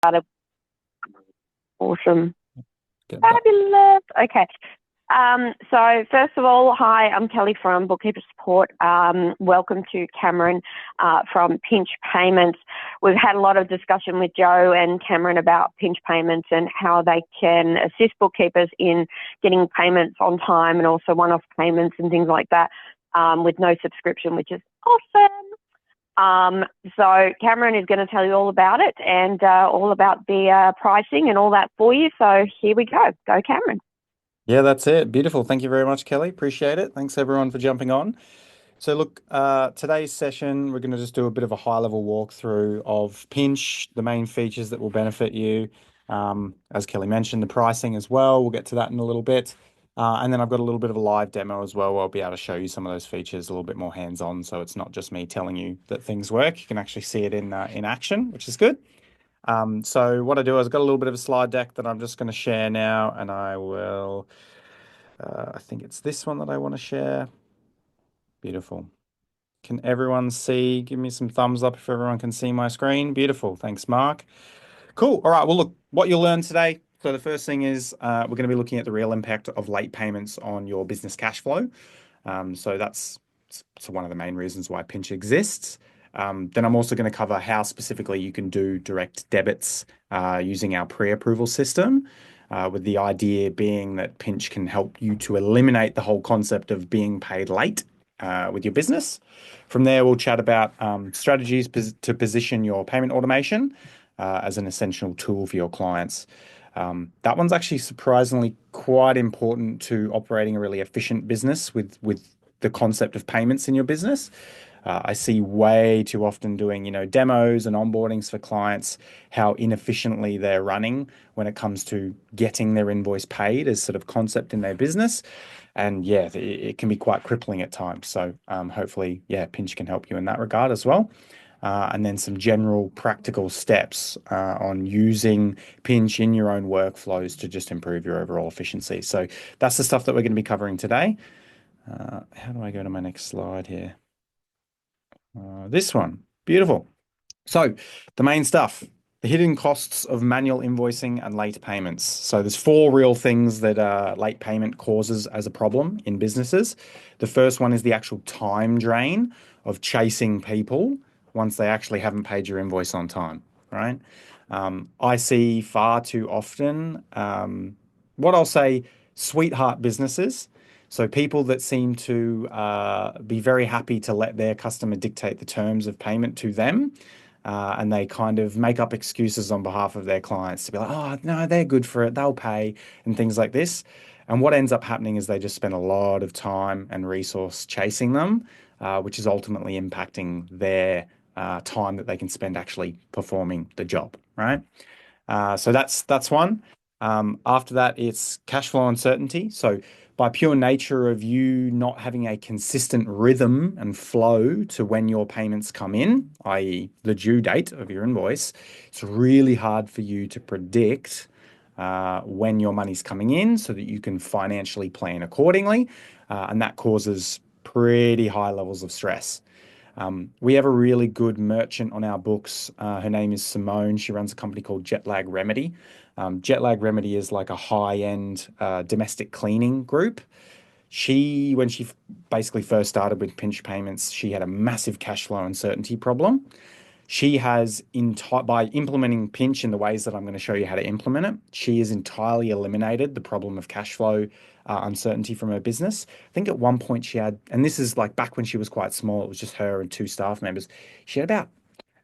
started. Awesome. Get that. Fabulous. Okay. So first of all, hi, I'm Kelly from Bookkeepers Support. Welcome to Cameron from Pinch Payments. We've had a lot of discussion with Joe and Cameron about pinch payments and how they can assist bookkeepers in getting payments on time and also one-off payments and things like that with no subscription, which is awesome. So Cameron is going to tell you all about it and all about the pricing and all that for you. So here we go. Go, Cameron. Yeah, that's it. Beautiful. Thank you very much, Kelly. Appreciate it. Thanks everyone for jumping on. So look, today's session, we're going to just do a bit of a high-level walkthrough of Pinch, the main features that will benefit you. As Kelly mentioned, the pricing as well. We'll get to that in a little bit. And then I've got a little bit of a live demo as well, where I'll be able to show you some of those features a little bit more hands-on. So it's not just me telling you that things work. You can actually see it in action, which is good. So what I do is I've got a little bit of a slide deck that I'm just going to share now, and I will, I think it's this one that I want to share. Beautiful. Can everyone see? Give me some thumbs up if everyone can see my screen. Beautiful. Thanks, Mark. Cool. All right. Well, look, what you'll learn today. So the first thing is we're going to be looking at the real impact of late payments on your business cash flow. So that's one of the main reasons why Pinch exists. Then I'm also going to cover how specifically you can do direct debits using our pre-approval system, with the idea being that Pinch can help you to eliminate the whole concept of being paid late with your business. From there, we'll chat about strategies to position your payment automation as an essential tool for your clients. That one's actually surprisingly quite important to operating a really efficient business with the concept of payments in your business. I see way too often doing, demos and onboardings for clients, how inefficiently they're running when it comes to getting their invoice paid as sort of concept in their business. And yeah, it can be quite crippling at times. So hopefully, yeah, Pinch can help you in that regard as well. And then some general practical steps on using Pinch in your own workflows to just improve your overall efficiency. So that's the stuff that we're going to be covering today. How do I go to my next slide here? This one. Beautiful. So the main stuff, the hidden costs of manual invoicing and late payments. So there's four real things that late payment causes as a problem in businesses. The first one is the actual time drain of chasing people once they actually haven't paid your invoice on time, right? I see far too often what I'll say sweetheart businesses. So people that seem to be very happy to let their customer dictate the terms of payment to them. And they kind of make up excuses on behalf of their clients to be like, oh, no, they're good for it. They'll pay and things like this. And what ends up happening is they just spend a lot of time and resource chasing them, which is ultimately impacting their time that they can spend actually performing the job, right? So that's one. After that, it's cash flow uncertainty. So by pure nature of you not having a consistent rhythm and flow to when your payments come in, i.e., the due date of your invoice, it's really hard for you to predict when your money's coming in so that you can financially plan accordingly. And that causes pretty high levels of stress. We have a really good merchant on our books. Her name is Simone. She runs a company called Jetlag Remedy. Jetlag Remedy is like a high-end domestic cleaning group. When she basically first started with pinch payments, she had a massive cash flow uncertainty problem. She has, by implementing Pinch in the ways that I'm going to show you how to implement it, she has entirely eliminated the problem of cash flow uncertainty from her business. I think at one point she had, and this is like back when she was quite small, it was just her and two staff members. She had about,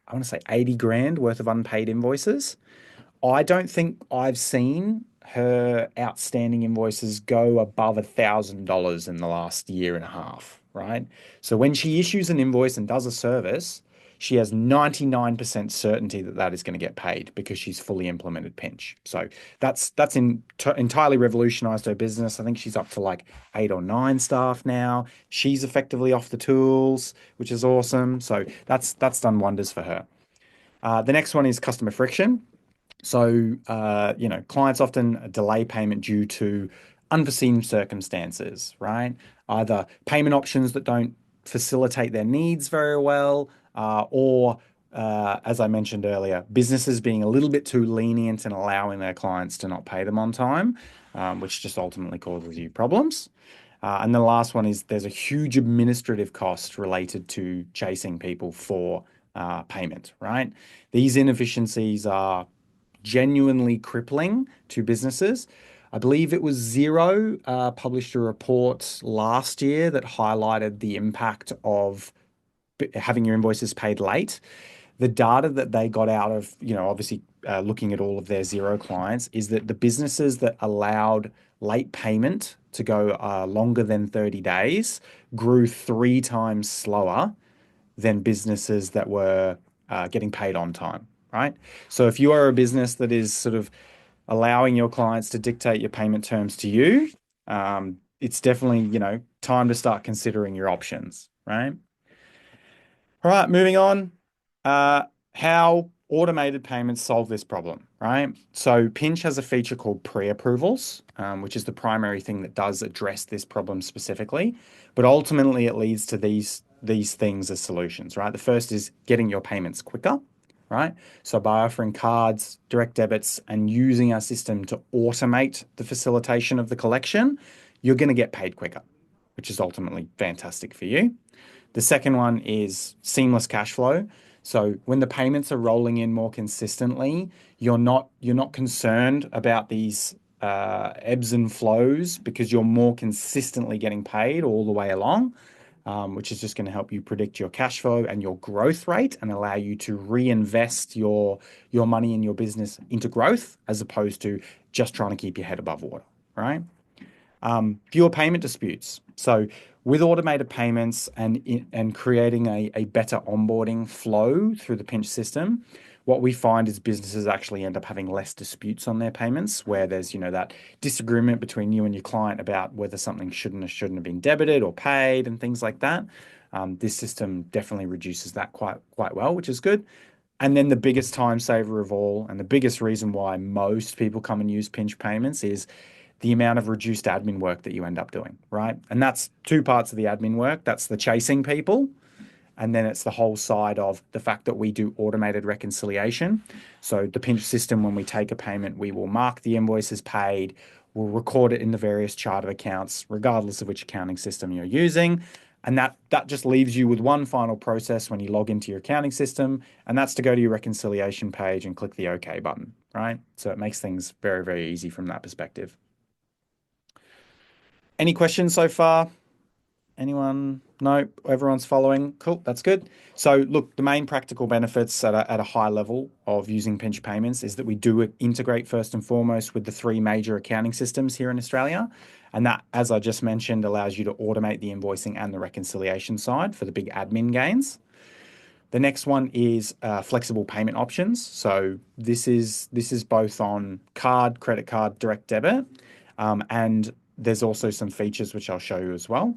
I want to say 80 grand worth of unpaid invoices. I don't think I've seen her outstanding invoices go above $1,000 in the last year and a half, right? So when she issues an invoice and does a service, she has 99% certainty that that is going to get paid because she's fully implemented Pinch. So entirely revolutionized her business. I think she's up to like 8 or 9 staff now. She's effectively off the tools, which is awesome. So that's done wonders for her. The next one is customer friction. So, clients often delay payment due to unforeseen circumstances, right? Either payment options that don't facilitate their needs very well, or as I mentioned earlier, businesses being a little bit too lenient and allowing their clients to not pay them on time, which just ultimately causes you problems. And the last one is there's a huge administrative cost related to chasing people for payment, right? These inefficiencies are genuinely crippling to businesses. I believe it was Zero published a report last year that highlighted the impact of having your invoices paid late. The data that they got out of, obviously looking at all of their Zero clients is that the businesses that allowed late payment to go longer than 30 days grew 3 times slower than businesses that were getting paid on time, right? So if you are a business that is sort of allowing your clients to dictate your payment terms to you, it's definitely, time to start considering your options, right? All right, moving on. Uh, how automated payments solve this problem, right? So Pinch has a feature called pre-approvals, which is the primary thing that does address this problem specifically. But ultimately, it leads to these things as solutions, right? The first is getting your payments quicker, right? So by offering cards, direct debits, and using our system to automate the facilitation of the collection, you're going to get paid quicker, which is ultimately fantastic for you. The second one is seamless cash flow. So when the payments are rolling in more consistently, you're not concerned about these ebbs and flows because you're more consistently getting paid all the way along, which is just going to help you predict your cash flow and your growth rate and allow you to reinvest your money in your business into growth as opposed to just trying to keep your head above water, right? Fewer payment disputes. So with automated payments and creating a better onboarding flow through the Pinch system, what we find is businesses actually end up having less disputes on their payments, where there's that disagreement between you and your client about whether something shouldn't or shouldn't have been debited or paid and things like that. This system definitely reduces that quite well, which is good. And then the biggest time saver of all, and the biggest reason why most people come and use Pinch payments is the amount of reduced admin work that you end up doing, right? And that's two parts of the admin work. That's the chasing people, and then it's the whole side of the fact that we do automated reconciliation. So the Pinch system, when we take a payment, we will mark the invoice as paid. We'll record it in the various chart of accounts, regardless of which accounting system you're using. And that just leaves you with one final process when you log into your accounting system, and that's to go to your reconciliation page and click the OK button, right? So it makes things very, very easy from that perspective. Any questions so far? Anyone? No, everyone's following. Cool, that's good. So look, the main practical benefits at a high level of using Pinch payments is that we do integrate first and foremost with the three major accounting systems here in Australia. And that, as I just mentioned, allows you to automate the invoicing and the reconciliation side for the big admin gains. The next one is flexible payment options. So this is both on card, credit card, direct debit, and there's also some features which I'll show you as well.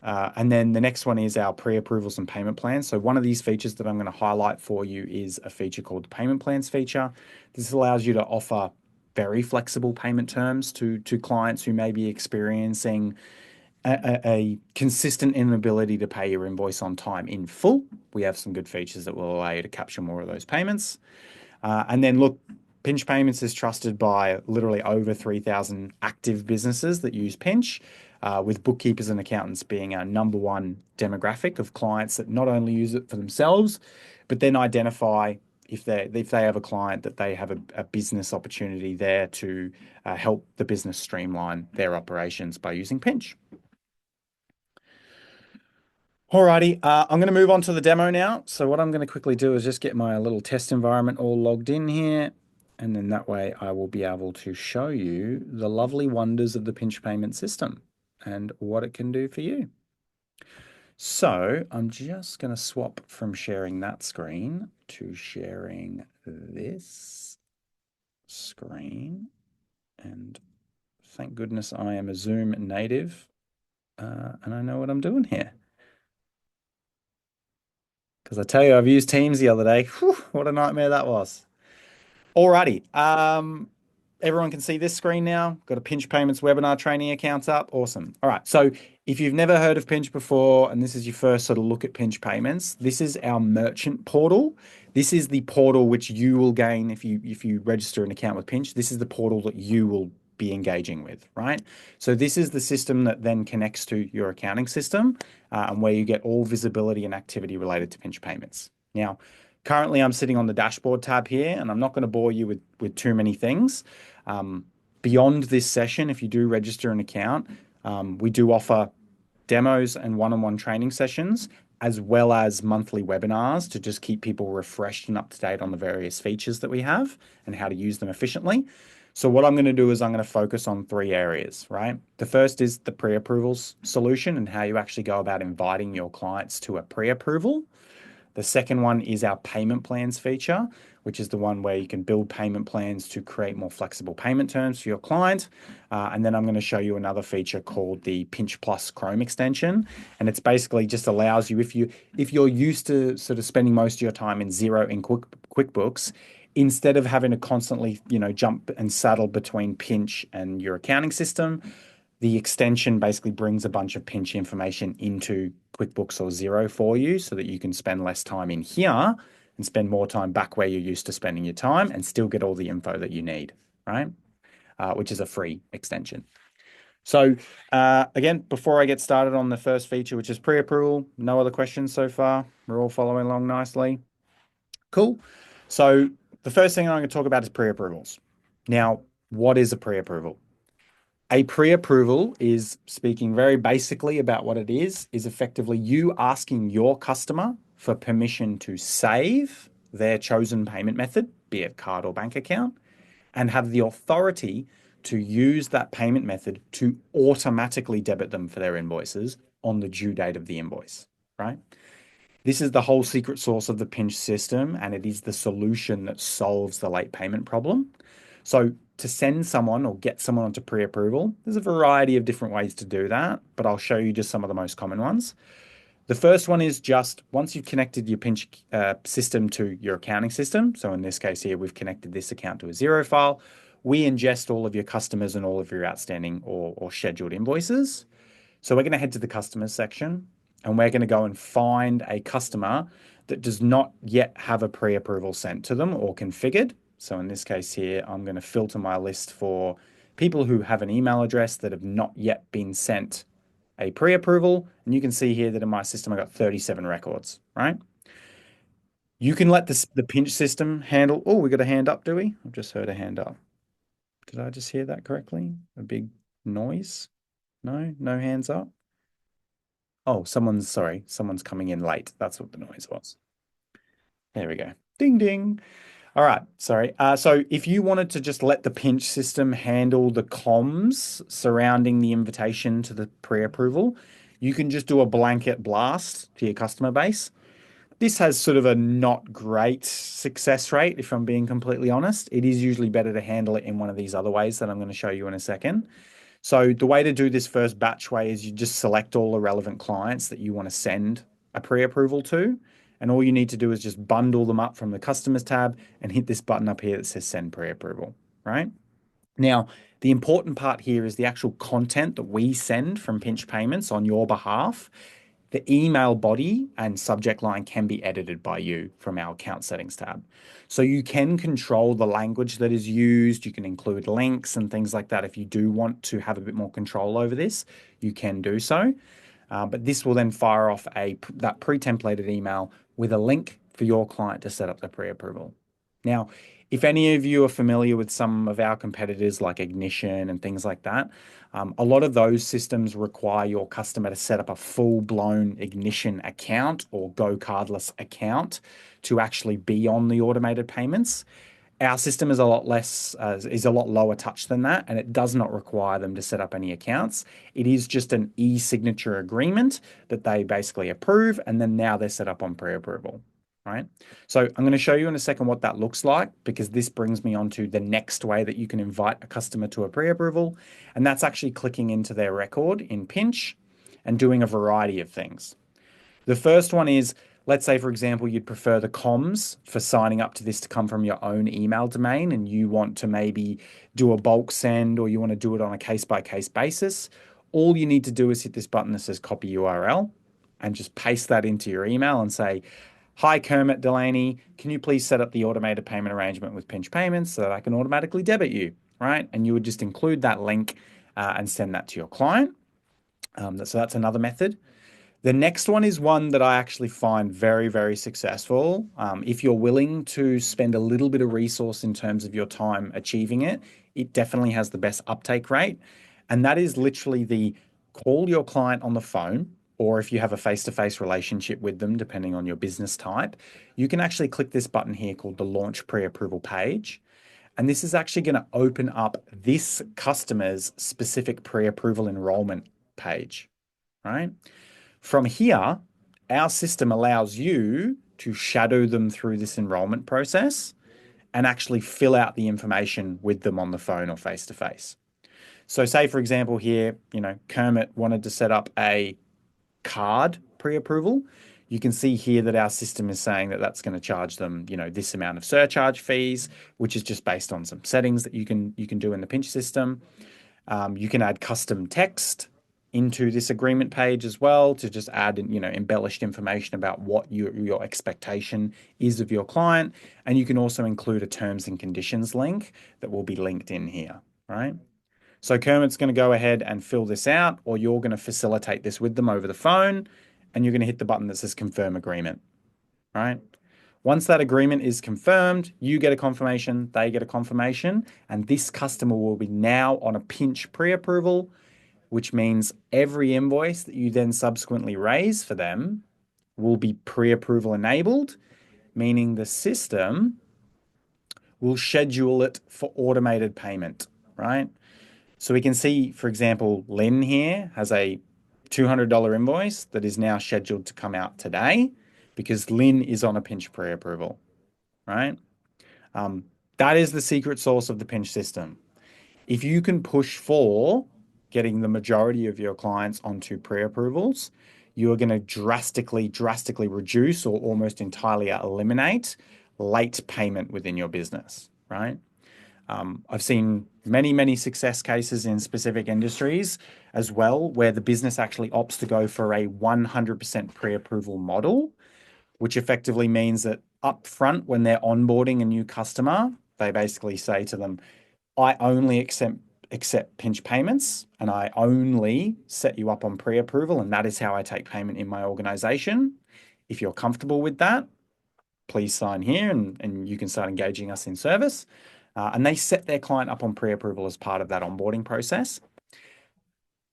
And then the next one is our pre-approvals and payment plans. So one of these features that I'm going to highlight for you is a feature called the payment plans feature. This allows you to offer very flexible payment terms to clients who may be experiencing a consistent inability to pay your invoice on time in full. We have some good features that will allow you to capture more of those payments. And then look, Pinch Payments is trusted by literally over 3,000 active businesses that use Pinch, with bookkeepers and accountants being our number one demographic of clients that not only use it for themselves, but then identify if they have a client that they have a business opportunity there to help the business streamline their operations by using Pinch. Alrighty, I'm going to move on to the demo now. So what I'm going to quickly do is just get my little test environment all logged in here. And then that way I will be able to show you the lovely wonders of the Pinch payment system and what it can do for you. So I'm just going to swap from sharing that screen to sharing this screen. And thank goodness I am a Zoom native and I know what I'm doing here. Because I tell you, I've used Teams the other day. Whew, what a nightmare that was. Alrighty. Everyone can see this screen now. Got a Pinch Payments webinar training accounts up. Awesome. All right. So If you've never heard of Pinch before, and this is your first sort of look at Pinch payments, this is our merchant portal. This is the portal which you will gain if you register an account with Pinch. This is the portal that you will be engaging with, right? So this is the system that then connects to your accounting system, and where you get all visibility and activity related to Pinch payments. Now, currently I'm sitting on the dashboard tab here, and I'm not going to bore you with too many things. Beyond this session, if you do register an account, we do offer demos and one-on-one training sessions, as well as monthly webinars to just keep people refreshed and up to date on the various features that we have and how to use them efficiently. So what I'm going to do is I'm going to focus on three areas, right? The first is the pre-approvals solution and how you actually go about inviting your clients to a pre-approval. The second one is our payment plans feature, which is the one where you can build payment plans to create more flexible payment terms for your client. And then I'm going to show you another feature called the Pinch Plus Chrome extension. And it's basically just allows you, if you're used to sort of spending most of your time in Xero and QuickBooks, instead of having to constantly, jump and saddle between Pinch and your accounting system, the extension basically brings a bunch of Pinch information into QuickBooks or Xero for you so that you can spend less time in here and spend more time back where you're used to spending your time and still get all the info that you need, right? Which is a free extension. So again, before I get started on the first feature, which is pre-approval, no other questions so far. We're all following along nicely. Cool. So the first thing I'm going to talk about is pre-approvals. Now, what is a pre-approval? A pre-approval is, speaking very basically about what it is effectively you asking your customer for permission to save their chosen payment method, be it card or bank account, and have the authority to use that payment method to automatically debit them for their invoices on the due date of the invoice, right? This is the whole secret sauce of the Pinch system, and it is the solution that solves the late payment problem. So to send someone or get someone onto pre-approval, there's a variety of different ways to do that, but I'll show you just some of the most common ones. The first one is just once you've connected your Pinch system to your accounting system, so in this case here, we've connected this account to a Xero file, we ingest all of your customers and all of your outstanding or scheduled invoices. So we're going to head to the customers section, and we're going to go and find a customer that does not yet have a pre-approval sent to them or configured. So in this case here, I'm going to filter my list for people who have an email address that have not yet been sent a pre-approval. And you can see here that in my system, I got 37 records, right? You can let the Pinch system handle. Oh, we got a hand up, do we? I've just heard a hand up. Did I just hear that correctly? A big noise? No, no hands up. Oh, someone's coming in late. That's what the noise was. There we go. Ding, ding. All right, sorry. So if you wanted to just let the Pinch system handle the comms surrounding the invitation to the pre-approval, you can just do a blanket blast to your customer base. This has sort of a not great success rate, if I'm being completely honest. It is usually better to handle it in one of these other ways that I'm going to show you in a second. So the way to do this first batch way is you just select all the relevant clients that you want to send a pre-approval to. And all you need to do is just bundle them up from the customers tab and hit this button up here that says send pre-approval, right? Now, the important part here is the actual content that we send from Pinch Payments on your behalf. The email body and subject line can be edited by you from our account settings tab. So you can control the language that is used. You can include links and things like that. If you do want to have a bit more control over this, you can do so. But this will then fire off that pre-templated email with a link for your client to set up the pre-approval. Now, if any of you are familiar with some of our competitors like Ignition and things like that, a lot of those systems require your customer to set up a full-blown Ignition account or Go Cardless account to actually be on the automated payments. Our system is a lot lower touch than that, and it does not require them to set up any accounts. It is just an e-signature agreement that they basically approve, and then now they're set up on pre-approval, right? So I'm going to show you in a second what that looks like, because this brings me on to the next way that you can invite a customer to a pre-approval, and that's actually clicking into their record in Pinch and doing a variety of things. The first one is, let's say, for example, you'd prefer the comms for signing up to this to come from your own email domain, and you want to maybe do a bulk send, or you want to do it on a case-by-case basis. all you need to do is hit this button that says copy URL and just paste that into your email and say, hi, Kermit Delaney, can you please set up the automated payment arrangement with Pinch Payments so that I can automatically debit you, right? And you would just include that link and send that to your client. So that's another method. The next one is one that I actually find very, very successful. If you're willing to spend a little bit of resource in terms of your time achieving it, it definitely has the best uptake rate. And that is literally the call your client on the phone, or if you have a face-to-face relationship with them, depending on your business type, you can actually click this button here called the Launch Pre-Approval page. And this is actually going to open up this customer's specific pre-approval enrollment page, right? From here, our system allows you to shadow them through this enrollment process and actually fill out the information with them on the phone or face to face. So say, for example, here, Kermit wanted to set up a card pre-approval. You can see here that our system is saying that that's going to charge them, this amount of surcharge fees, which is just based on some settings that you can do in the Pinch system. You can add custom text into this agreement page as well to just add, embellished information about what your expectation is of your client. And you can also include a terms and conditions link that will be linked in here, right? So Kermit's going to go ahead and fill this out, or you're going to facilitate this with them over the phone, and you're going to hit the button that says confirm agreement, right? Once that agreement is confirmed, you get a confirmation, they get a confirmation, and this customer will be now on a Pinch pre-approval, which means every invoice that you then subsequently raise for them will be pre-approval enabled, meaning the system will schedule it for automated payment, right? So we can see, for example, Lynn here has a $200 invoice that is now scheduled to come out today because Lynn is on a Pinch pre-approval, right? That is the secret sauce of the Pinch system. If you can push for getting the majority of your clients onto pre-approvals, you are going to drastically reduce or almost entirely eliminate late payment within your business, right? I've seen many success cases in specific industries as well, where the business actually opts to go for a 100% pre-approval model, which effectively means that upfront when they're onboarding a new customer, they basically say to them, I only accept Pinch payments and I only set you up on pre-approval, and that is how I take payment in my organization. If you're comfortable with that, please sign here and you can start engaging us in service. And they set their client up on pre-approval as part of that onboarding process.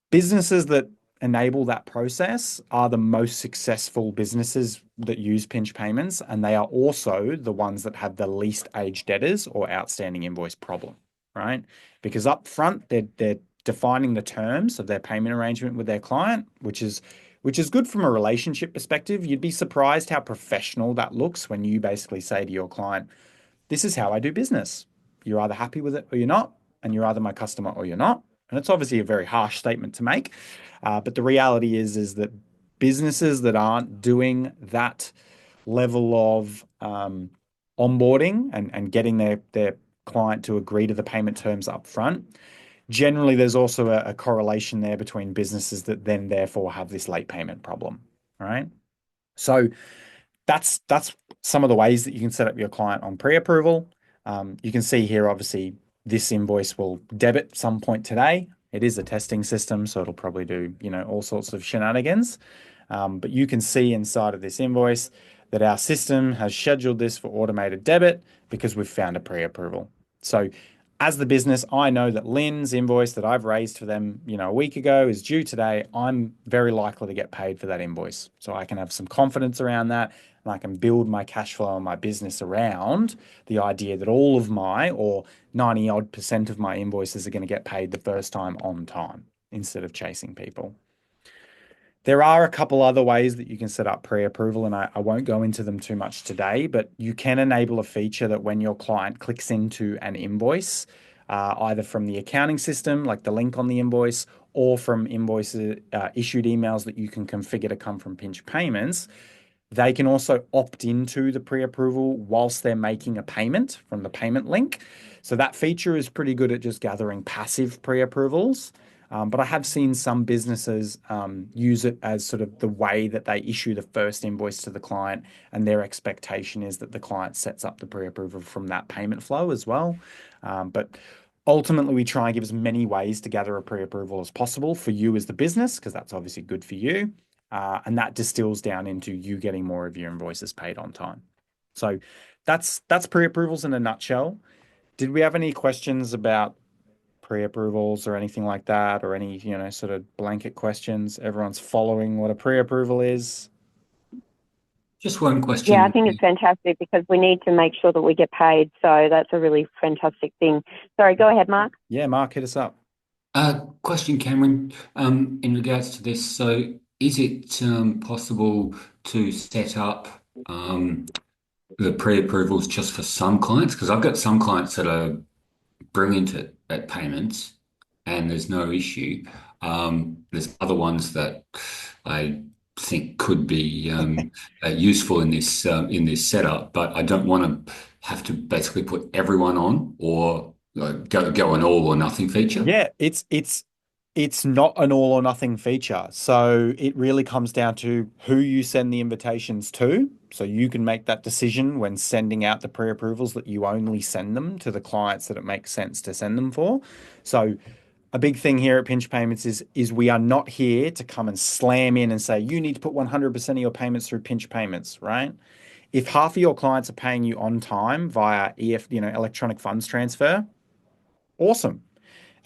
Businesses that enable that process are the most successful businesses that use Pinch payments, and they are also the ones that have the least aged debtors or outstanding invoice problem, right? Because up front, they're defining the terms of their payment arrangement with their client, which is good from a relationship perspective. You'd be surprised how professional that looks when you basically say to your client, this is how I do business. You're either happy with it or you're not, and you're either my customer or you're not. And it's obviously a very harsh statement to make, but the reality is that businesses that aren't doing that level of onboarding and getting their client to agree to the payment terms up front, generally there's also a correlation there between businesses that then therefore have this late payment problem, right? So that's some of the ways that you can set up your client on pre-approval. You can see here, obviously, this invoice will debit some point today. It is a testing system, so it'll probably do, all sorts of shenanigans. But you can see inside of this invoice that our system has scheduled this for automated debit because we've found a pre-approval. So as the business, I know that Lynn's invoice that I've raised for them, a week ago is due today. I'm very likely to get paid for that invoice. So I can have some confidence around that, and I can build my cash flow and my business around the idea that all of my, or 90 odd % of my invoices are going to get paid the first time on time instead of chasing people. There are a couple other ways that you can set up pre-approval, and I won't go into them too much today, but you can enable a feature that when your client clicks into an invoice, either from the accounting system, like the link on the invoice, or from invoices, issued emails that you can configure to come from Pinch Payments, they can also opt into the pre-approval whilst they're making a payment from the payment link. So that feature is pretty good at just gathering passive pre-approvals. But I have seen some businesses use it as sort of the way that they issue the first invoice to the client, and their expectation is that the client sets up the pre-approval from that payment flow as well. But ultimately, we try and give as many ways to gather a pre-approval as possible for you as the business, because that's obviously good for you. And that distills down into you getting more of your invoices paid on time. So that's pre-approvals in a nutshell. Did we have any questions about pre-approvals or anything like that, or any, sort of blanket questions? Everyone's following what a pre-approval is. Just one Yeah, I question. think it's fantastic because we need to make sure that we get paid. So that's a really fantastic thing. Sorry, go ahead, Mark. Yeah, Mark, hit us up. Question, Cameron, in regards to this. So, is it possible to set up the pre-approvals just for some clients? Because I've got some clients that are brilliant at payments and there's no issue. There's other ones that I think could be useful in this setup, but I don't want to have to basically put everyone on or go an all or nothing feature. Yeah, it's not an all or nothing feature. So it really comes down to who you send the invitations to. So you can make that decision when sending out the pre-approvals that you only send them to the clients that it makes sense to send them for. So a big thing here at Pinch Payments is we are not here to come and slam in and say you need to put 100% of your payments through Pinch Payments, right? If half of your clients are paying you on time via electronic funds transfer, awesome.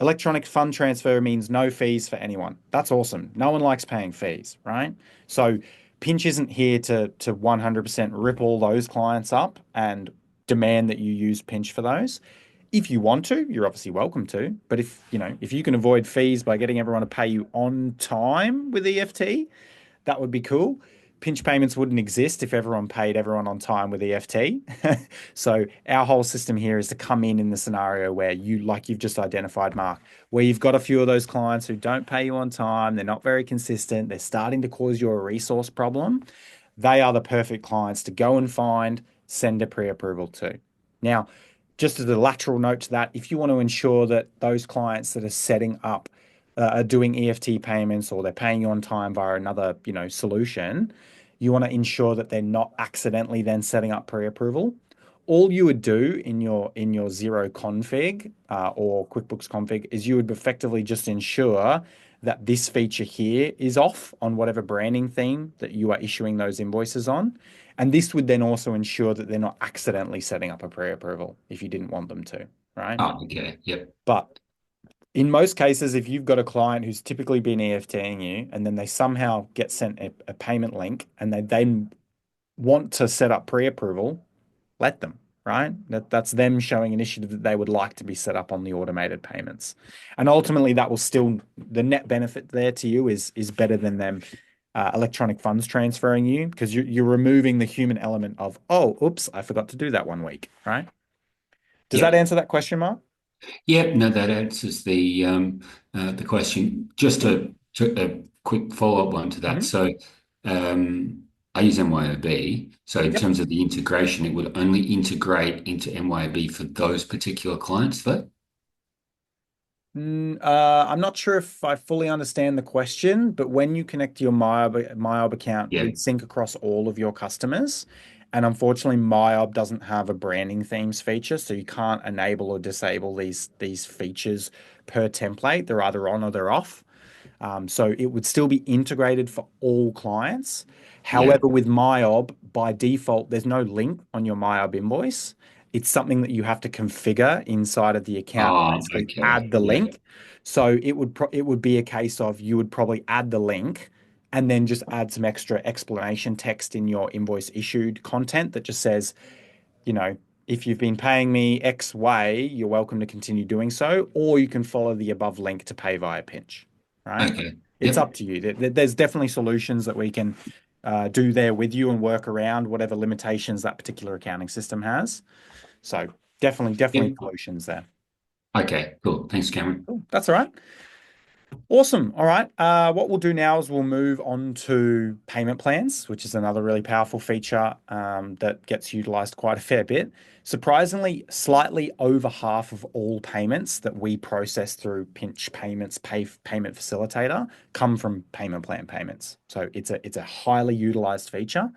Electronic fund transfer means no fees for anyone. That's awesome. No one likes paying fees, right? So Pinch isn't here to 100% rip all those clients up and demand that you use Pinch for those. If you want to, you're obviously welcome to. But if you can avoid fees by getting everyone to pay you on time with EFT, that would be cool. Pinch payments wouldn't exist if everyone paid everyone on time with EFT. So our whole system here is to come in the scenario where like you've just identified, Mark, where you've got a few of those clients who don't pay you on time, they're not very consistent, they're starting to cause you a resource problem. They are the perfect clients to go and find, send a pre-approval to. Now, just as a lateral note to that, if you want to ensure that those clients that are setting up are doing EFT payments, or they're paying you on time via another, solution, you want to ensure that they're not accidentally then setting up pre-approval. All you would do in your Xero config or QuickBooks config is you would effectively just ensure that this feature here is off on whatever branding theme that you are issuing those invoices on. And this would then also ensure that they're not accidentally setting up a pre-approval if you didn't want them to, right? Oh, okay. Yep. But in most cases, if you've got a client who's typically been EFTing you and then they somehow get sent a payment link and they then want to set up pre-approval, let them, right? That's them showing initiative that they would like to be set up on the automated payments. And ultimately, that will still, the net benefit there to you is better than them electronic funds transferring you, because you're removing the human element of, oh, oops, I forgot to do that one week, right? Does that Yep. answer that question, Mark? Yep. No, that answers the question. Just a quick follow-up one to that. Mhm. So, I use MYOB. So, in Yep. terms of the integration, it would only integrate into MYOB for those particular clients, though. I'm not sure if I fully understand the question, but when you connect to your MyOb account, Yeah. you'd sync across all of your customers. And unfortunately, MyOb doesn't have a branding themes feature, so you can't enable or disable these features per template. They're either on or they're off. So it would still be integrated for all clients. Yeah. However, with MyOb, by default, there's no link on your MyOb invoice. It's something that you have to configure inside of the account to Oh, basically okay. add the Yeah. link. So it would be a case of you would probably add the link and then just add some extra explanation text in your invoice issued content that just says, you know, if you've been paying me X way, you're welcome to continue doing so, or you can follow the above link to pay via Pinch, right? Okay. It's Yep. up to you. There's definitely solutions that we can do there with you and work around whatever limitations that particular accounting system has. So definitely Yep. solutions there. Okay. Cool. Thanks, Cameron. Cool. That's all right. Awesome. All right. What we'll do now is we'll move on to payment plans, which is another really powerful feature that gets utilized quite a fair bit. Surprisingly, slightly over half of all payments that we process through Pinch Payments Payment Facilitator come from payment plan payments. So it's a highly utilized feature.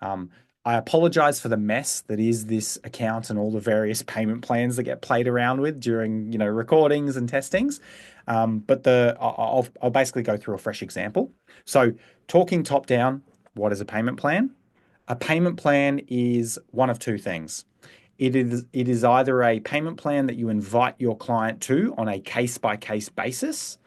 Um, I apologize for the mess that is this account and all the various payment plans that get played around with during, recordings and testings. But I'll basically go through a fresh example. So, talking top down, what is a payment plan? A payment plan is one of two things. It is either a payment plan that you invite your client to on a case by case basis,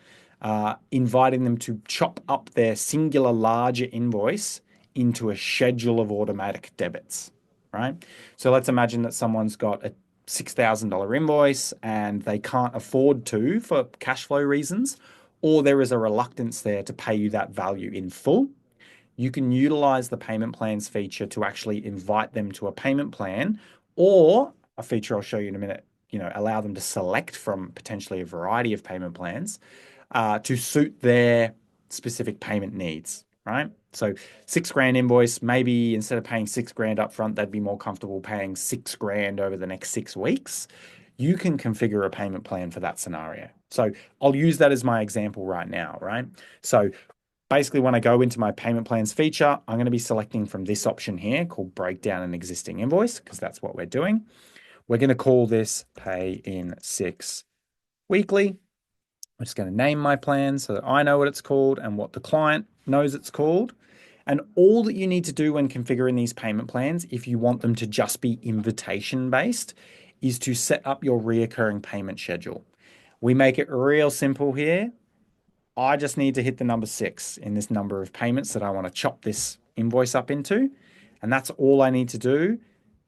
inviting them to chop up their singular larger invoice into a schedule of automatic debits, right? So let's imagine that someone's got a $6,000 invoice and they can't afford to for cash flow reasons, or there is a reluctance there to pay you that value in full. You can utilize the payment plans feature to actually invite them to a payment plan, or a feature I'll show you in a minute, allow them to select from potentially a variety of payment plans to suit their specific payment needs, right? So 6 grand invoice, maybe instead of paying 6 grand up front, they'd be more comfortable paying 6 grand over the next 6 weeks. You can configure a payment plan for that scenario. So I'll use that as my example right now, right? So basically, when I go into my payment plans feature, I'm going to be selecting from this option here called breakdown an existing invoice, because that's what we're doing. We're going to call this pay in 6 weekly. I'm just going to name my plan so that I know what it's called and what the client knows it's called. And all that you need to do when configuring these payment plans, if you want them to just be invitation based, is to set up your reoccurring payment schedule. We make it real simple here. I just need to hit the number 6 in this number of payments that I want to chop this invoice up into. And that's all I need to do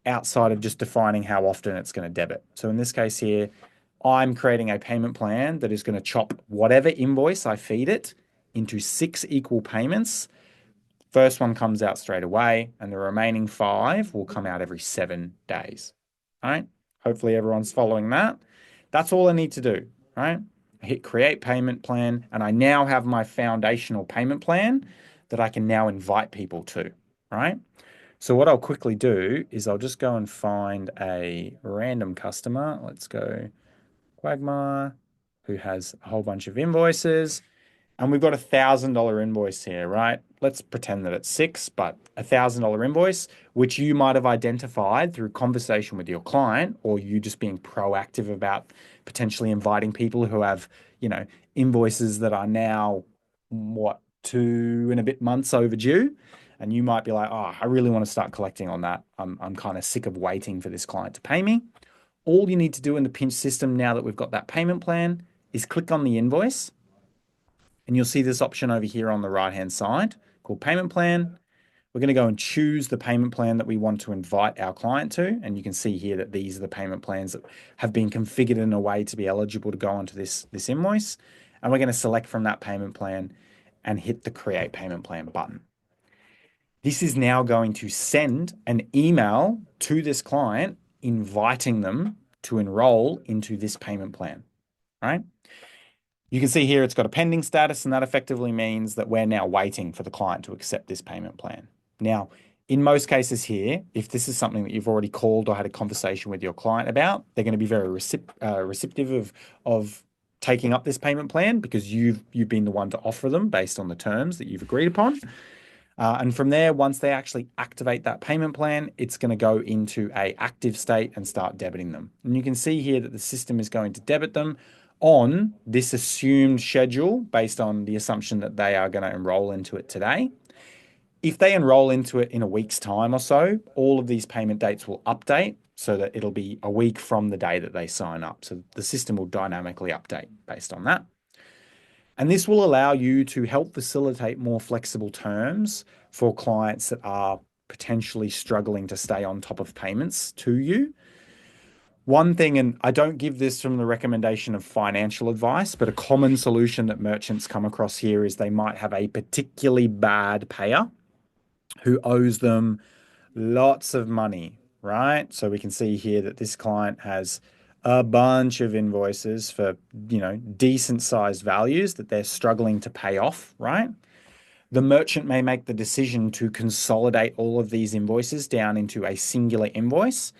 outside of just defining how often it's going to debit. So in this case here, I'm creating a payment plan that is going to chop whatever invoice I feed it into 6 equal payments. First one comes out straight away, and the remaining 5 will come out every 7 days. All right. Hopefully everyone's following that. That's all I need to do. Right. I hit create payment plan, and I now have my foundational payment plan that I can now invite people to. Right. So what I'll quickly do is I'll just go and find a random customer. Let's go Quagmire, who has a whole bunch of invoices. And we've got $1,000 invoice here, right? Let's pretend that it's 6, but $1,000 invoice, which you might have identified through conversation with your client, or you just being proactive about potentially inviting people who have, invoices that are now, 2 and a bit months overdue. And you might be like, oh, I really want to start collecting on that. I'm kind of sick of waiting for this client to pay me. All you need to do in the pinch system now that we've got that payment plan is click on the invoice, and you'll see this option over here on the right-hand side called payment plan. We're going to go and choose the payment plan that we want to invite our client to. And you can see here that these are the payment plans that have been configured in a way to be eligible to go onto this invoice. And we're going to select from that payment plan and hit the create payment plan button. This is now going to send an email to this client inviting them to enroll into this payment plan, right? You can see here it's got a pending status, and that effectively means that we're now waiting for the client to accept this payment plan. Now, in most cases here, if this is something that you've already called or had a conversation with your client about, they're going to be very receptive of taking up this payment plan, because you've been the one to offer them based on the terms that you've agreed upon. And from there, once they actually activate that payment plan, it's going to go into a active state and start debiting them. And you can see here that the system is going to debit them on this assumed schedule based on the assumption that they are going to enroll into it today. If they enroll into it in a week's time or so, all of these payment dates will update so that it'll be a week from the day that they sign up. So the system will dynamically update based on that. And this will allow you to help facilitate more flexible terms for clients that are potentially struggling to stay on top of payments to you. One thing, and I don't give this from the recommendation of financial advice, but a common solution that merchants come across here is they might have a particularly bad payer who owes them lots of money, right? So we can see here that this client has a bunch of invoices for, decent sized values that they're struggling to pay off, right? The merchant may make the decision to consolidate all of these invoices down into a singular invoice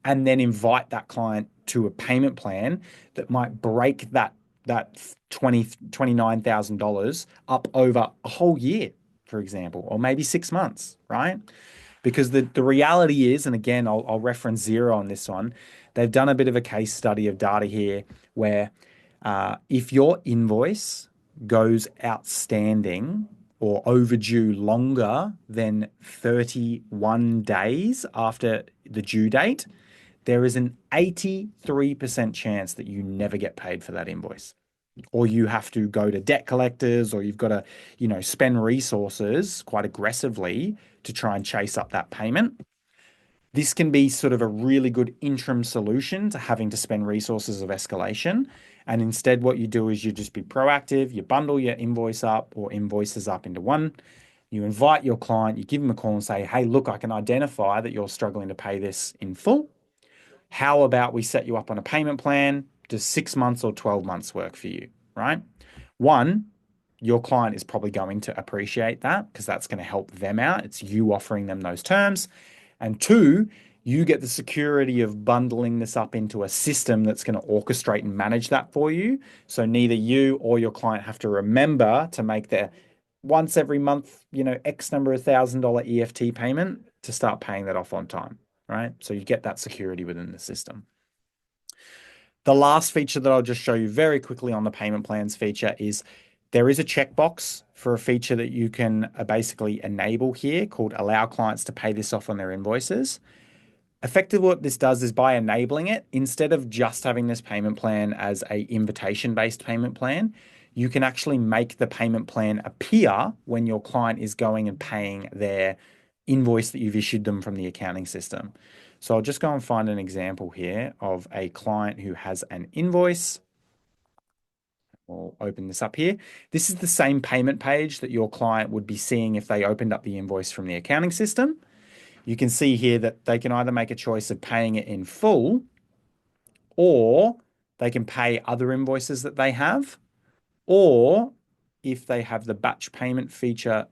and then invite that client to a payment plan that might break that $29,000 up over a whole year, for example, or maybe 6 months, right? Because the reality is, and again, I'll reference Xero on this one, they've done a bit of a case study of data here where if your invoice goes outstanding or overdue longer than 31 days after the due date, there is an 83% chance that you never get paid for that invoice. Or you have to go to debt collectors, or you've got to, spend resources quite aggressively to try and chase up that payment. This can be sort of a really good interim solution to having to spend resources of escalation. And instead, what you do is you just be proactive, you bundle your invoice up or invoices up into one. You invite your client, you give them a call and say, hey, look, I can identify that you're struggling to pay this in full. How about we set you up on a payment plan? Does 6 months or 12 months work for you, right? One, your client is probably going to appreciate that because that's going to help them out. It's you offering them those terms. And two, you get the security of bundling this up into a system that's going to orchestrate and manage that for you. So neither you or your client have to remember to make their once every month, X number of $1,000 EFT payment to start paying that off on time, right? So you get that security within the system. The last feature that I'll just show you very quickly on the payment plans feature is there is a checkbox for a feature that you can basically enable here called allow clients to pay this off on their invoices. Effectively, what this does is by enabling it, instead of just having this payment plan as a invitation-based payment plan, you can actually make the payment plan appear when your client is going and paying their invoice that you've issued them from the accounting system. So I'll just go and find an example here of a client who has an invoice. We'll open this up here. This is the same payment page that your client would be seeing if they opened up the invoice from the accounting system. You can see here that they can either make a choice of paying it in full, or they can pay other invoices that they have, or if they have the batch payment feature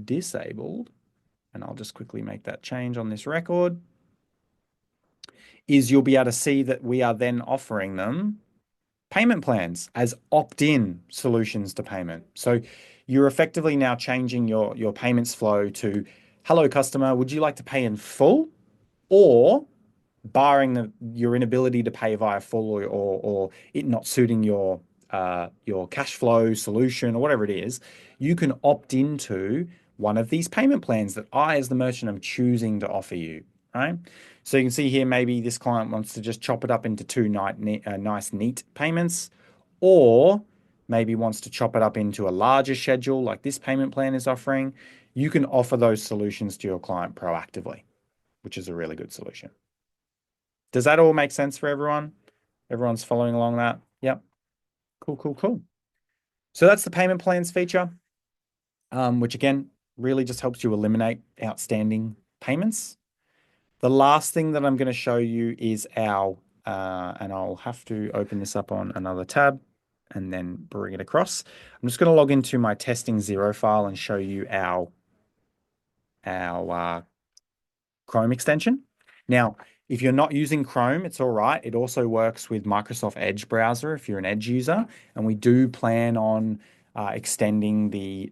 disabled, and I'll just quickly make that change on this record, is you'll be able to see that we are then offering them payment plans as opt-in solutions to payment. So you're effectively now changing your payments flow to, hello customer, would you like to pay in full, or barring your inability to pay via full or it not suiting your cash flow solution or whatever it is, you can opt into one of these payment plans that I, as the merchant, am choosing to offer you, right? So you can see here, maybe this client wants to just chop it up into two nice, neat payments, or maybe wants to chop it up into a larger schedule like this payment plan is offering. You can offer those solutions to your client proactively, which is a really good solution. Does that all make sense for everyone? Everyone's following along that? Yep. Cool. So that's the payment plans feature, which again, really just helps you eliminate outstanding payments. The last thing that I'm going to show you is our, and I'll have to open this up on another tab and then bring it across. I'm just going to log into my testing Xero file and show you our Chrome extension. Now, if you're not using Chrome, it's all right. It also works with Microsoft Edge browser if you're an Edge user, and we do plan on extending the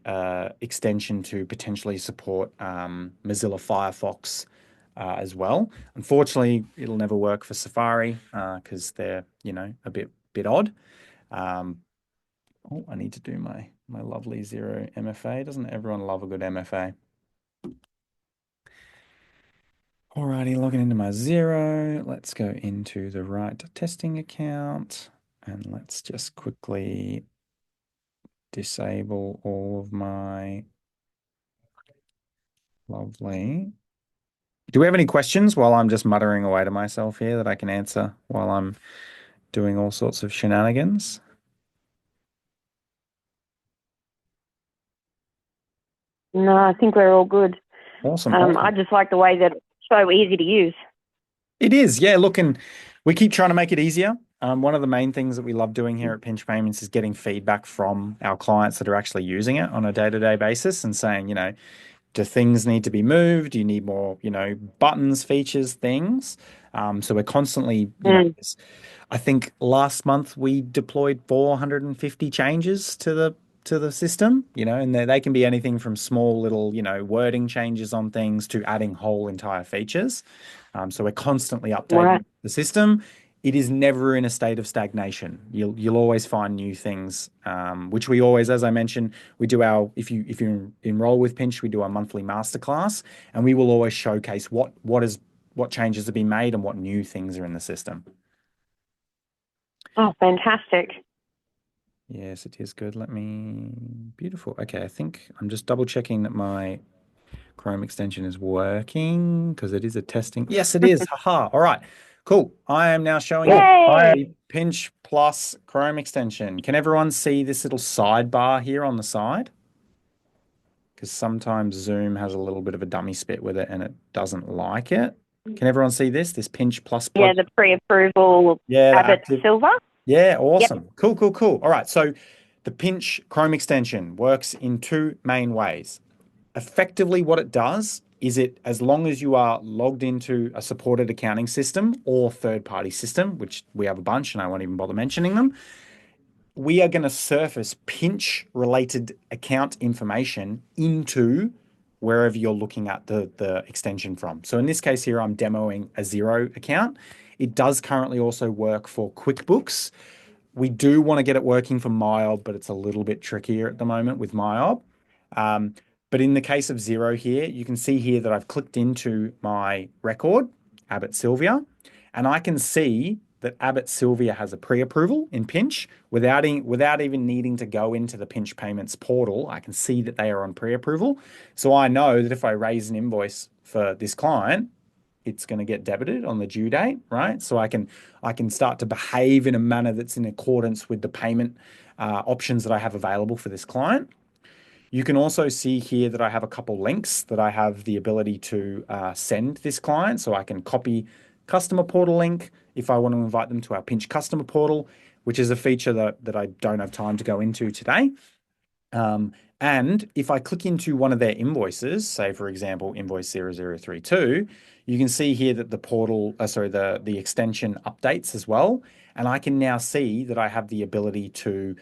extension to potentially support Mozilla Firefox as well. Unfortunately, it'll never work for Safari because they're, a bit odd. I need to do my lovely Xero MFA. Doesn't everyone love a good MFA? Alrighty, logging into my Xero. Let's go into the right testing account and let's just quickly disable all of my lovely. Do we have any questions while I'm just muttering away to myself here that I can answer while I'm doing all sorts of shenanigans? No, I think we're all good. Awesome. I just like the way that it's so easy to use. It is, yeah. Look, and we keep trying to make it easier. One of the main things that we love doing here at Pinch Payments is getting feedback from our clients that are actually using it on a day-to-day basis and saying, do things need to be moved? Do you need more, buttons, features, things? So we're constantly, I think last month we deployed 450 changes to the system, and they can be anything from small little, wording changes on things to adding whole entire features. So we're constantly updating the system. It is never in a state of stagnation. You'll always find new things, which we always, as I mentioned, we do our if you enroll with Pinch, we do our monthly masterclass, and we will always showcase what changes have been made and what new things are in the system. Oh, fantastic. Yes, it is good. Beautiful. Okay, I think I'm just double checking that my Chrome extension is working because it is a testing. Yes, it is. Haha. All right. Cool. I am now showing you the Pinch Plus Chrome extension. Can everyone see this little sidebar here on the side? Because sometimes Zoom has a little bit of a dummy spit with it and it doesn't like it. Can everyone see this? This Pinch Plus plug? Yeah, the pre-approval Abbott Silver. Yeah, awesome. Yep. Cool. All right. So the Pinch Chrome extension works in two main ways. Effectively, what it does is as long as you are logged into a supported accounting system or third-party system, which we have a bunch and I won't even bother mentioning them, we are going to surface Pinch-related account information into wherever you're looking at the extension from. So in this case here, I'm demoing a Xero account. It does currently also work for QuickBooks. We do want to get it working for MyOb, but it's a little bit trickier at the moment with MyOb. But in the case of Xero here, you can see here that I've clicked into my record, Abbott Sylvia, and I can see that Abbott Sylvia has a pre-approval in Pinch without even needing to go into the Pinch Payments portal. I can see that they are on pre-approval. So I know that if I raise an invoice for this client, it's going to get debited on the due date, right? So I can start to behave in a manner that's in accordance with the payment options that I have available for this client. You can also see here that I have a couple links that I have the ability to send this client. So I can copy customer portal link if I want to invite them to our Pinch customer portal, which is a feature that I don't have time to go into today. And if I click into one of their invoices, say for example, invoice 0032, you can see here that the extension updates as well. And I can now see that I have the ability to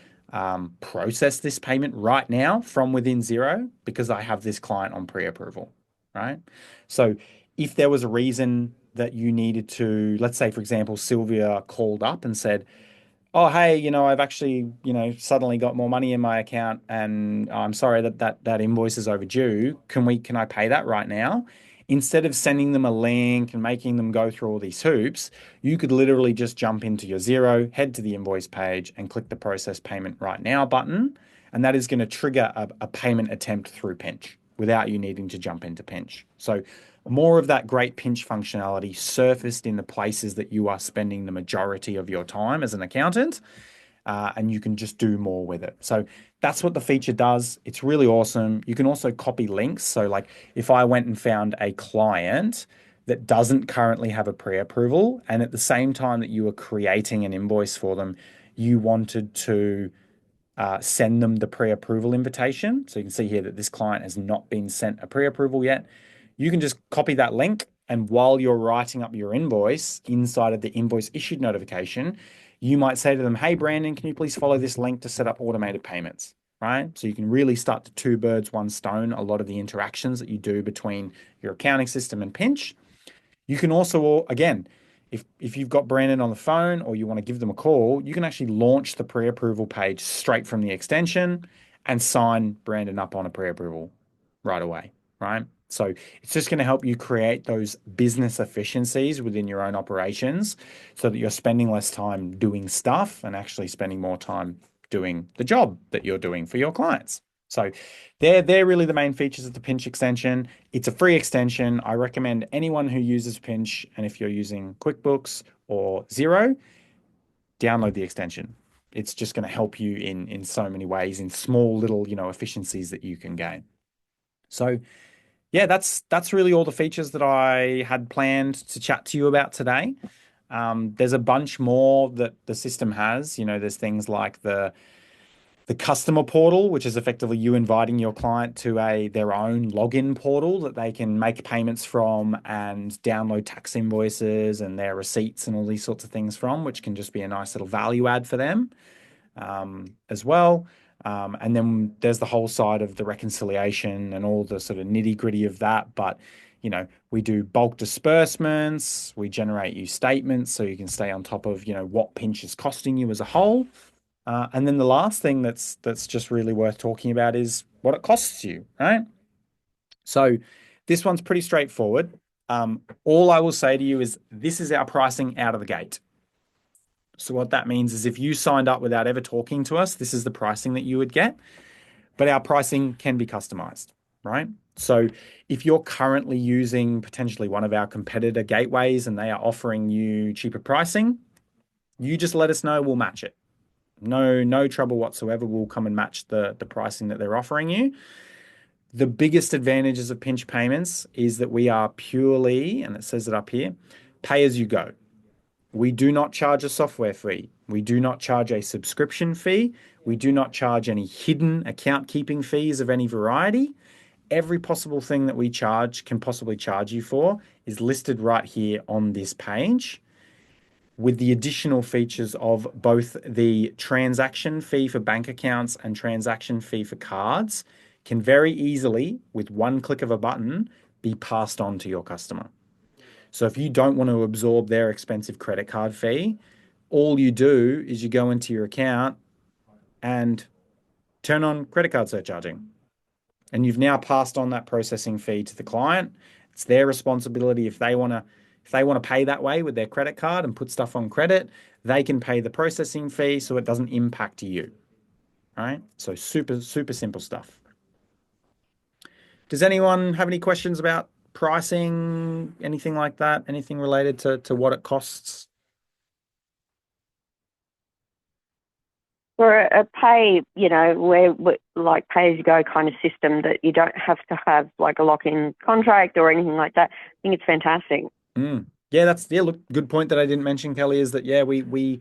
process this payment right now from within Xero because I have this client on pre-approval, right? So if there was a reason that you needed to, let's say, for example, Sylvia called up and said, oh, hey, I've actually, suddenly got more money in my account and I'm sorry that invoice is overdue. Can I pay that right now? Instead of sending them a link and making them go through all these hoops, you could literally just jump into your Xero, head to the invoice page and click the process payment right now button. And that is going to trigger a payment attempt through Pinch without you needing to jump into Pinch. So more of that great Pinch functionality surfaced in the places that you are spending the majority of your time as an accountant, and you can just do more with it. So that's what the feature does. It's really awesome. You can also copy links. So like if I went and found a client that doesn't currently have a pre-approval, and at the same time that you were creating an invoice for them, you wanted to send them the pre-approval invitation. So you can see here that this client has not been sent a pre-approval yet. You can just copy that link, and while you're writing up your invoice inside of the invoice issued notification, you might say to them, hey, Brandon, can you please follow this link to set up automated payments, right? So you can really start to two birds, one stone, a lot of the interactions that you do between your accounting system and Pinch. You can also, again, if you've got Brandon on the phone or you want to give them a call, you can actually launch the pre-approval page straight from the extension and sign Brandon up on a pre-approval right away, right? So it's just going to help you create those business efficiencies within your own operations so that you're spending less time doing stuff and actually spending more time doing the job that you're doing for your clients. So they're really the main features of the Pinch extension. It's a free extension. I recommend anyone who uses Pinch, and if you're using QuickBooks or Xero, download the extension. It's just going to help you in so many ways, in small little, efficiencies that you can gain. So yeah, that's really all the features that I had planned to chat to you about today. There's a bunch more that the system has. There's things like the customer portal, which is effectively you inviting your client to their own login portal that they can make payments from and download tax invoices and their receipts and all these sorts of things from, which can just be a nice little value add for them as well. And then there's the whole side of the reconciliation and all the sort of nitty gritty of that. But we do bulk disbursements, we generate you statements so you can stay on top of what Pinch is costing you as a whole. And then the last thing that's just really worth talking about is what it costs you, right? So this one's pretty straightforward. All I will say to you is this is our pricing out of the gate. So what that means is if you signed up without ever talking to us, this is the pricing that you would get. But our pricing can be customized, right? So if you're currently using potentially one of our competitor gateways and they are offering you cheaper pricing, you just let us know, we'll match it. No trouble whatsoever. We'll come and match the pricing that they're offering you. The biggest advantages of Pinch Payments is that we are purely, and it says it up here, pay as you go. We do not charge a software fee. We do not charge a subscription fee. We do not charge any hidden account keeping fees of any variety. Every possible thing that we can possibly charge you for is listed right here on this page, with the additional features of both the transaction fee for bank accounts and transaction fee for cards can very easily, with one click of a button, be passed on to your customer. So if you don't want to absorb their expensive credit card fee, all you do is you go into your account and turn on credit card surcharging. And you've now passed on that processing fee to the client. It's their responsibility if they want to pay that way with their credit card and put stuff on credit, they can pay the processing fee so it doesn't impact you. All right? So super, super simple stuff. Does anyone have any questions about pricing, anything like that? Anything related to what it costs? For a pay, where like pay as you go kind of system that you don't have to have like a lock-in contract or anything like that, I think it's fantastic. Yeah, look, good point that I didn't mention, Kelly, is that we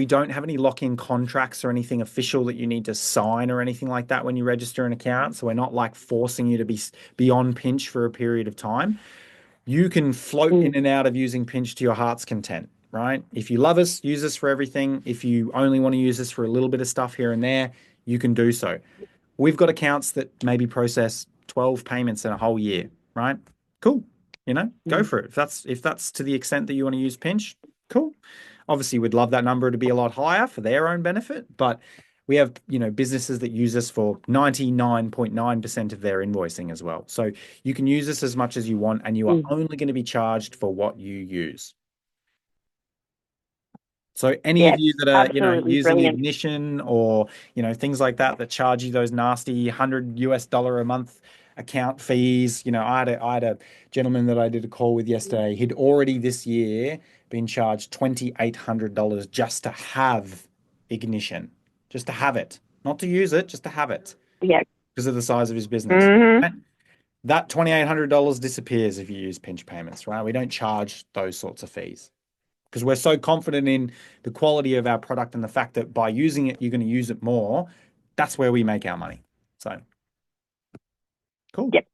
don't have any lock-in contracts or anything official that you need to sign or anything like that when you register an account. So we're not like forcing you to be on Pinch for a period of time. You can float in and out of using Pinch to your heart's content, right? If you love us, use us for everything. If you only want to use us for a little bit of stuff here and there, you can do so. We've got accounts that maybe process 12 payments in a whole year, right? Cool. Go for it. If that's to the extent that you want to use Pinch, cool. Obviously, we'd love that number to be a lot higher for their own benefit, but we have, businesses that use us for 99.9% of their invoicing as well. So you can use this as much as you want, and you are only going to be charged for what you use. So any of you that are, using brilliant. Ignition or, things like that charge you those nasty $100 a month account fees. I had a gentleman that I did a call with yesterday. He'd already this year been charged $2,800 just to have Ignition, just to have it, not to use it, just to have it. Yeah. Because of the size of his business. Mm-hmm. Right? That $2,800 disappears if you use Pinch Payments, right? We don't charge those sorts of fees because we're so confident in the quality of our product and the fact that by using it, you're going to use it more. That's where we make our money. So cool. Yep.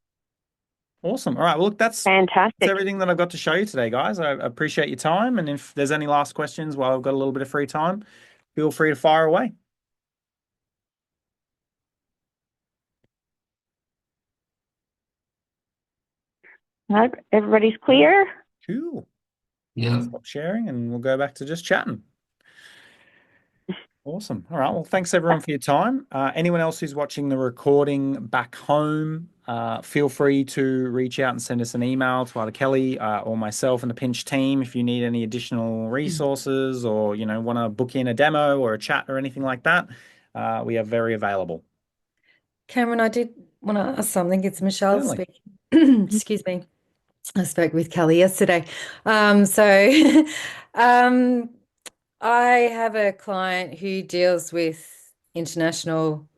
Awesome. All right. Well, look, that's fantastic. That's everything that I've got to show you today, guys. I appreciate your time. And if there's any last questions while I've got a little bit of free time, feel free to fire away. No, everybody's clear? Cool. Yeah. Stop sharing and we'll go back to just chatting. Awesome. All right. Well, thanks everyone for your time. Anyone else who's watching the recording back home, feel free to reach out and send us an email to either Kelly or myself and the Pinch team if you need any additional resources or, want to book in a demo or a chat or anything like that. We are very available. Cameron, I did want to ask something. It's Michelle Certainly. speaking. Excuse me. I spoke with Kelly yesterday. I have a client who deals with international,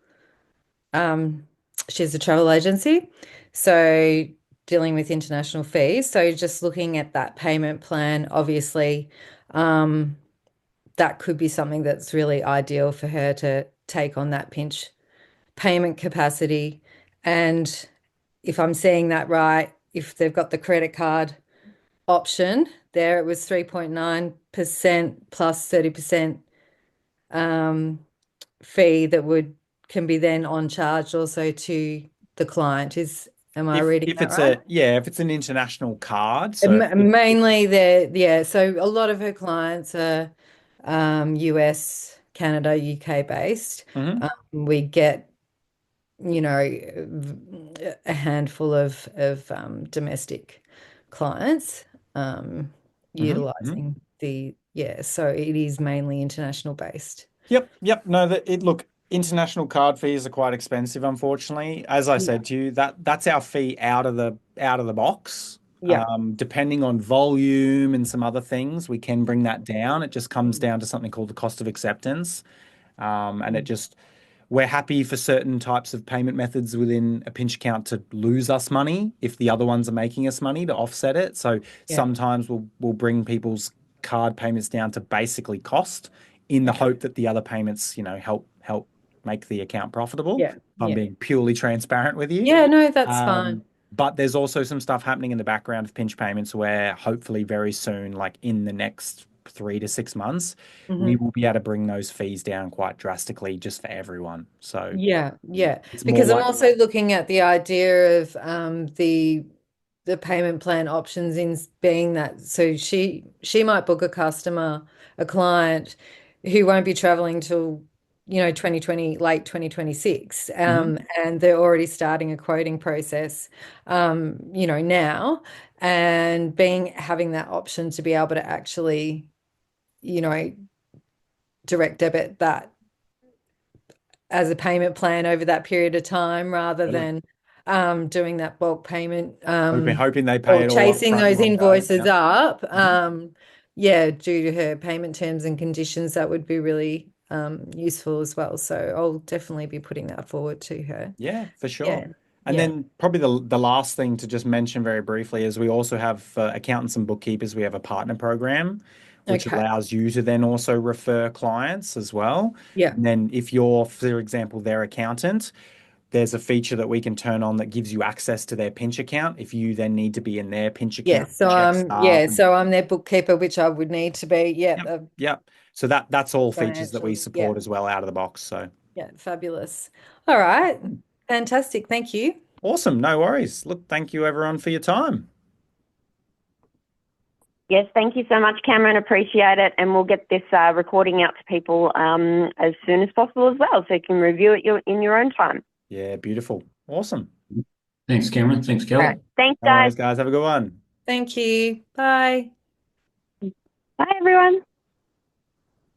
she's a travel agency. So dealing with international fees. So just looking at that payment plan, obviously, that could be something that's really ideal for her to take on that pinch payment capacity. And if I'm seeing that right, if they've got the credit card option there, it was 3.9% plus 30% fee that can be then on charge also to the client. Am I reading If that it's right? if it's an international card, so Mainly yeah. So a lot of her clients are US, Canada, UK based. Mhm. We get, a handful of domestic clients Mhm. utilizing so it is mainly international based. Yep. No, look, international card fees are quite expensive, unfortunately. As I Yeah. said to you, that's our fee out of the box. Yeah. Depending on volume and some other things, we can bring that down. It just comes down to something called the cost of acceptance. And we're happy for certain types of payment methods within a pinch account to lose us money if the other ones are making us money to offset it. So Yeah. sometimes we'll bring people's card payments down to basically cost in the Okay. hope that the other payments, help make the account profitable. Yeah. I'm Yeah. being purely transparent with you. Yeah, no, that's fine. But there's also some stuff happening in the background of pinch payments where hopefully very soon, like in the next 3 to 6 months, we Hmm. will be able to bring those fees down quite drastically just for everyone. So Yeah, yeah. it's more Because I'm like, also looking at the idea of the payment plan options in being that so she might book a client who won't be traveling till 2020 late 2026, Mhm. and they're already starting a quoting process now, and having that option to be able to actually you know direct debit that as a payment plan over that period of time rather Totally. than doing that bulk payment, Hoping they pay or it all up chasing front in those one go. invoices Yep. up. Mhm. Yeah, due to her payment terms and conditions, that would be really useful as well. So I'll definitely be putting that forward to her. Yeah, for sure. Yeah, And yeah. then probably the last thing to just mention very briefly is we also have for accountants and bookkeepers, we have a partner program, which Okay. allows you to then also refer clients as well. Yeah. And then if you're, for example, their accountant, there's a feature that we can turn on that gives you access to their pinch account if you then need to be in their pinch Yeah. account to check stuff. And So I'm their bookkeeper, which I would need to be. Yeah. yep, yep. So that's all features that we Financials. Yeah. support as well out of the box. So Yeah. Fabulous. All right. Fantastic. Thank you. awesome. No worries. Look, thank you everyone for your time. Yes, thank you so much, Cameron. Appreciate it. And we'll get this recording out to people as soon as possible as well, so you can review it in your own time. Yeah, beautiful. Awesome. Thanks, Cameron. Thanks, All Kelly. right. Thanks, No guys. worries, guys. Have a good one. Thank you. Bye. Bye, everyone.